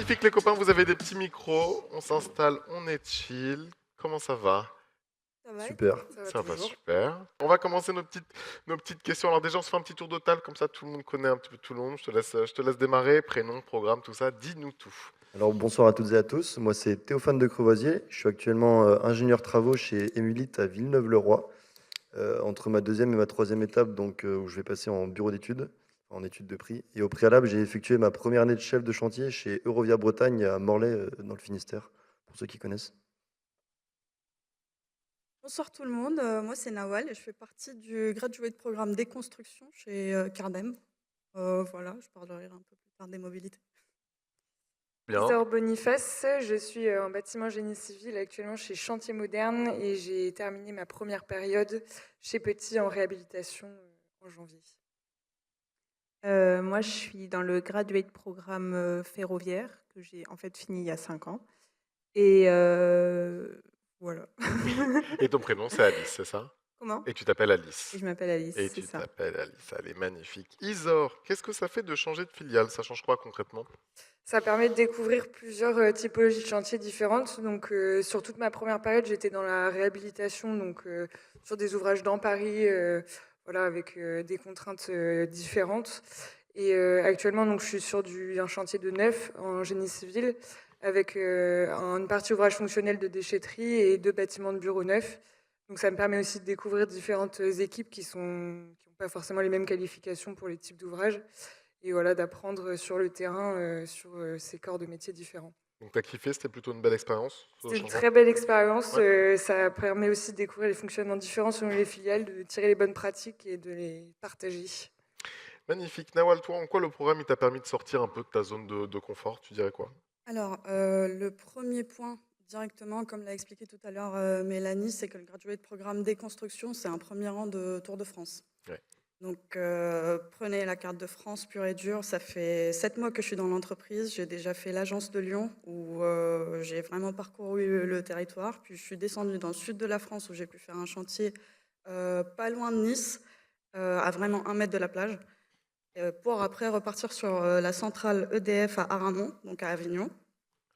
Magnifique les copains, vous avez des petits micros, on s'installe, on est chill. Comment ça va? Ça va et toi? Super. Ça va Ça va toujours. super. On va commencer nos petites questions. Alors déjà, on se fait un petit tour de table, comme ça tout le monde connaît un petit peu tout le monde. Je te laisse démarrer, prénom, programme, tout ça. Dis-nous tout. Alors bonsoir à toutes et à tous. Moi c'est Théophane de Crevoisier. Je suis actuellement ingénieur travaux chez Emulite à Villeneuve-le-Roi. Entre ma deuxième et ma troisième étape, donc où je vais passer en bureau d'études, en études de prix. Et au préalable, j'ai effectué ma première année de chef de chantier chez Eurovia Bretagne à Morlaix, dans le Finistère, pour ceux qui connaissent. Bonsoir tout le monde, moi c'est Nawal et je fais partie du graduate programme déconstruction chez Cardem. Voilà, je parlerai un peu plus tard des mobilités. Bien. Isaure Boniface, je suis en bâtiment génie civil actuellement chez Chantier Moderne et j'ai terminé ma première période chez Petit en réhabilitation en janvier. Moi, je suis dans le graduate programme ferroviaire que j'ai en fait fini il y a 5 ans. Et voilà. Et ton prénom, c'est Alice, c'est ça? Comment? Et tu t'appelles Alice. Et je m'appelle Alice, Et c'est tu ça. t'appelles Alice, elle est magnifique. Isor, qu'est-ce que ça fait de changer de filiale? Ça change quoi concrètement? Ça permet de découvrir plusieurs typologies de chantiers différentes. Donc, sur toute ma première période, j'étais dans la réhabilitation, donc sur des ouvrages dans Paris, voilà, avec des contraintes différentes. Et actuellement, donc, je suis sur un chantier de neuf en génie civil, avec une partie ouvrage fonctionnel de déchetterie et 2 bâtiments de bureaux neufs. Donc, ça me permet aussi de découvrir différentes équipes qui n'ont pas forcément les mêmes qualifications pour les types d'ouvrages et voilà, d'apprendre sur le terrain, sur ces corps de métiers différents. Donc t'as kiffé, c'était plutôt une belle expérience, ce C'était une changement? très belle expérience. Ouais. Ça permet aussi de découvrir les fonctionnements différents selon les filiales, de tirer les bonnes pratiques et de les partager. Magnifique. Nawal, toi, en quoi le programme il t'a permis de sortir un peu de ta zone de confort? Tu dirais quoi? Alors, le premier point directement, comme l'a expliqué tout à l'heure Mélanie, c'est que le graduate programme déconstruction, c'est un premier rang de Tour de France. Ouais. Donc, prenez la carte de France pure et dure. Ça fait 7 mois que je suis dans l'entreprise. J'ai déjà fait l'agence de Lyon où j'ai vraiment parcouru le territoire. Puis je suis descendue dans le sud de la France où j'ai pu faire un chantier pas loin de Nice, à vraiment 1 mètre de la plage, pour après repartir sur la centrale EDF à Aramon, donc à Avignon.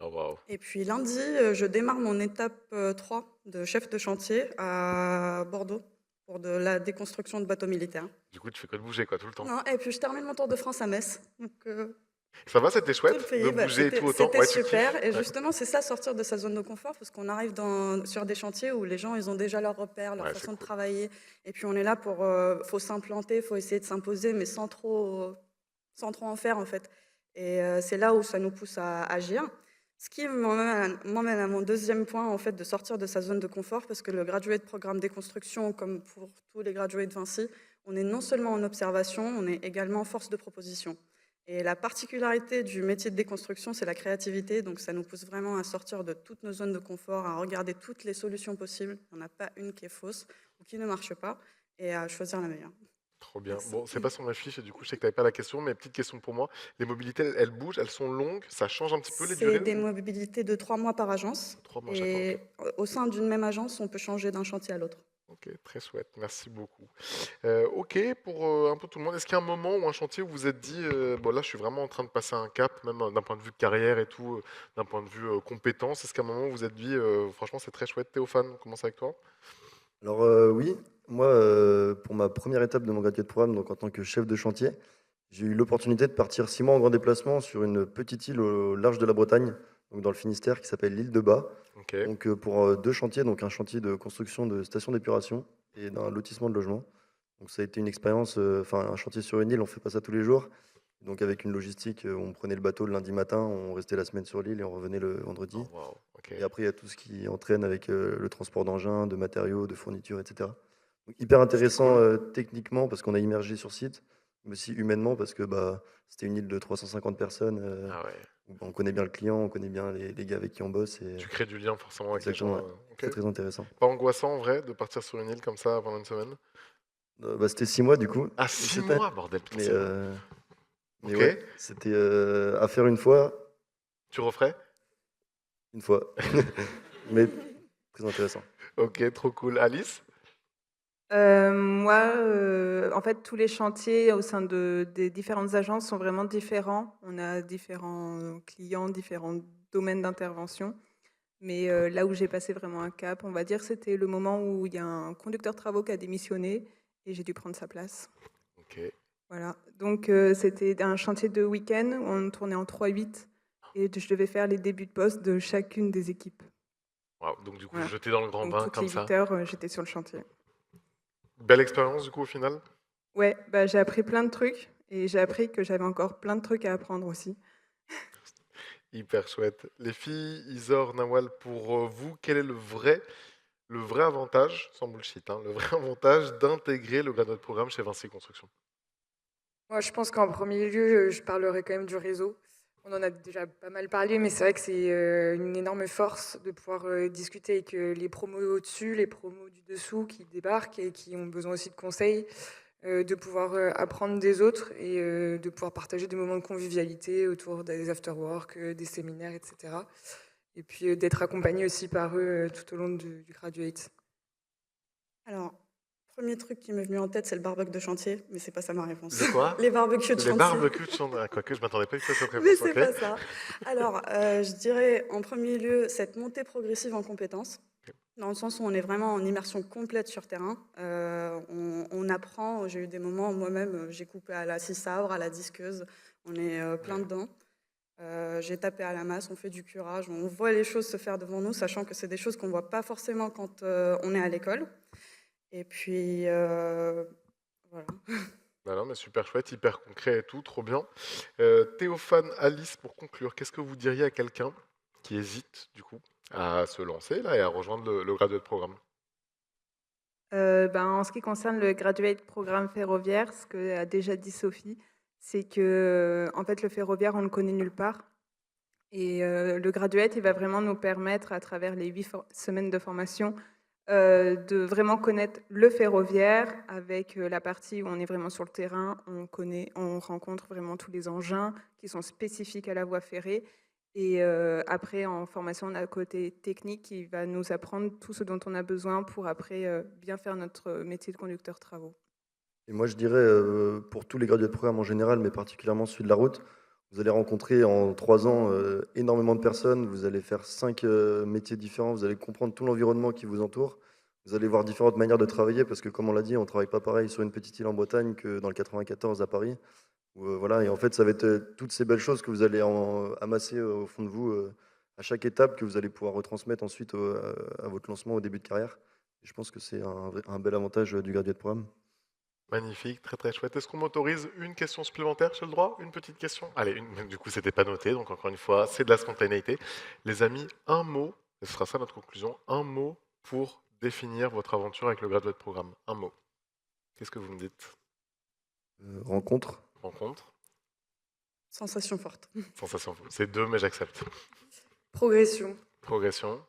Oh waouh. Et puis lundi, je démarre mon étape 3 de chef de chantier à Bordeaux pour de la déconstruction de bateaux militaires. Du coup, tu fais que de bouger quoi tout le temps. Non, et puis je termine mon Tour de France à Metz. Donc, Ça va, c'était tout le chouette de pays, bouger et tout autant. c'était Ouais, tu super. kiffes? Et Ouais. justement, c'est ça, sortir de sa zone de confort, parce qu'on arrive sur des chantiers où les gens, ils ont déjà leurs repères, leur Ouais, c'est façon de cool. travailler. Et puis on est là pour, faut s'implanter, faut essayer de s'imposer, mais sans trop en faire en fait. Et c'est là où ça nous pousse à agir. Ce qui m'emmène à mon deuxième point, en fait, de sortir de sa zone de confort, parce que le graduate programme déconstruction, comme pour tous les graduates de Vinci, on est non seulement en observation, on est également force de proposition. Et la particularité du métier de déconstruction, c'est la créativité, donc ça nous pousse vraiment à sortir de toutes nos zones de confort, à regarder toutes les solutions possibles. Il n'y en a pas une qui est fausse ou qui ne marche pas, et à choisir la meilleure. Trop bien. Merci. Bon, c'est pas sur ma fiche et du coup, je sais que t'avais pas la question, mais petite question pour moi. Les mobilités, elles bougent, elles sont longues, ça change un petit peu les C'est durées des ou mobilités de 3 mois par agence. 3 mois à chaque fois? Ok. Et au sein d'une même agence, on peut changer d'un chantier à l'autre. Ok, très chouette, merci beaucoup. Ok, pour un peu tout le monde, est-ce qu'il y a un moment ou un chantier où vous vous êtes dit, bon là je suis vraiment en train de passer un cap, même d'un point de vue de carrière et tout, d'un point de vue compétence, est-ce qu'à un moment où vous vous êtes dit, franchement c'est très chouette, Théophane, on commence avec toi? Alors oui, moi pour ma première étape de mon graduate programme, donc en tant que chef de chantier, j'ai eu l'opportunité de partir 6 mois en grand déplacement sur une petite île au large de la Bretagne, donc dans le Finistère, qui s'appelle l'île de Bas. Ok, Donc pour 2 chantiers, donc un chantier de construction de stations d'épuration et d'un lotissement de logement. Donc ça a été une expérience, enfin un chantier sur une île, on fait pas ça tous les jours. Donc avec une logistique, on prenait le bateau le lundi matin, on restait la semaine sur l'île et on revenait le vendredi. oh waouh, ok. Et après il y a tout ce qui entraîne avec le transport d'engins, de matériaux, de fournitures, etc. Donc hyper C'était intéressant cool. techniquement parce qu'on a immergé sur site, mais aussi humainement parce que bah, c'était une île de 350 personnes. Ah ouais, Où, bah, on connaît bien le client, on connaît bien les gars avec qui on bosse. Et, tu crées du lien forcément avec les exactement, gens. ouais. Ok. Très très intéressant. Pas angoissant en vrai de partir sur une île comme ça pendant une semaine? Bah, c'était 6 mois du coup. Ah, Et 6 mois, bordel, putain, Mais, c'est long. euh, mais Ok, ouais, c'était à faire tu referais? une fois. Mais très intéressant. Ok, trop cool. Alice? Moi, en fait, tous les chantiers au sein des différentes agences sont vraiment différents. On a différents clients, différents domaines d'intervention. Mais là où j'ai passé vraiment un cap, on va dire, c'était le moment où il y a un conducteur de travaux qui a démissionné et j'ai dû prendre sa place. Ok. Voilà. Donc, c'était un chantier de week-end. On tournait en 3-8 et je devais faire les débuts de poste de chacune des équipes. Wow. Donc du coup, Voilà. jeté dans le grand Donc, bain toutes comme les 8 ça. heures, j'étais sur le chantier. Belle expérience du coup au final. Ouais, bah, j'ai appris plein de trucs et j'ai appris que j'avais encore plein de trucs à apprendre aussi. Hyper chouette. Les filles, Isor, Nawal, pour vous, quel est le vrai avantage, sans bullshit, hein, le vrai avantage d'intégrer le graduate programme chez Vinci Construction? Moi, je pense qu'en premier lieu, je parlerai quand même du réseau. On en a déjà pas mal parlé, mais c'est vrai que c'est une énorme force de pouvoir discuter avec les promos au-dessus, les promos du dessous qui débarquent et qui ont besoin aussi de conseils, de pouvoir apprendre des autres et de pouvoir partager des moments de convivialité autour des after-work, des séminaires, etc. Et puis d'être accompagné aussi par eux tout au long du graduate. Alors, premier truc qui m'est venu en tête, c'est le barbecue de chantier, mais c'est pas ça ma réponse. Le quoi? Les barbecues de Les chantier. barbecues de chantier. Ah, quoique, je m'attendais pas du tout à cette Mais réponse. c'est Ok. pas ça. Alors, je dirais en premier lieu cette montée progressive en compétences, dans le sens où on est vraiment en immersion complète sur terrain. On apprend, j'ai eu des moments où moi-même, j'ai coupé à la scie sabre, à la disqueuse, on est plein dedans. J'ai tapé à la masse, on fait du curage, on voit les choses se faire devant nous, sachant que c'est des choses qu'on ne voit pas forcément quand on est à l'école. Et puis, voilà. Bah non, mais super chouette, hyper concret et tout, trop bien. Théophane, Alice, pour conclure, qu'est-ce que vous diriez à quelqu'un qui hésite, du coup, à se lancer là et à rejoindre le graduate programme? Ben, en ce qui concerne le graduate programme ferroviaire, ce que a déjà dit Sophie, c'est que en fait, le ferroviaire, on le connaît nulle part. Et le graduate, il va vraiment nous permettre, à travers les 8 semaines de formation, de vraiment connaître le ferroviaire avec la partie où on est vraiment sur le terrain, on rencontre vraiment tous les engins qui sont spécifiques à la voie ferrée. Et après, en formation, on a le côté technique qui va nous apprendre tout ce dont on a besoin pour après bien faire notre métier de conducteur travaux. Et moi, je dirais, pour tous les gradués de programme en général, mais particulièrement celui de la route, vous allez rencontrer en 3 ans énormément de personnes, vous allez faire 5 métiers différents, vous allez comprendre tout l'environnement qui vous entoure, vous allez voir différentes manières de travailler, parce que comme on l'a dit, on ne travaille pas pareil sur une petite île en Bretagne que dans le 94 à Paris. Voilà, et en fait, ça va être toutes ces belles choses que vous allez amasser au fond de vous à chaque étape, que vous allez pouvoir retransmettre ensuite à votre lancement au début de carrière. Et je pense que c'est un bel avantage du gradué de programme. Magnifique, très très chouette. Est-ce qu'on m'autorise une question supplémentaire sur le droit? Une petite question? Allez, du coup, c'était pas noté, donc encore une fois, c'est de la spontanéité. Les amis, un mot, et ce sera ça notre conclusion, un mot pour définir votre aventure avec le graduate programme. Un mot. Qu'est-ce que vous me dites? Rencontre. Rencontre? Sensation forte. Sensation. C'est deux, mais j'accepte. Progression. Progression.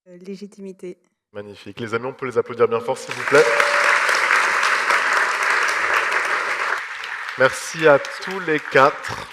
Légitimité. Magnifique. Les amis, on peut les applaudir bien fort, s'il vous plaît. Merci à tous les quatre.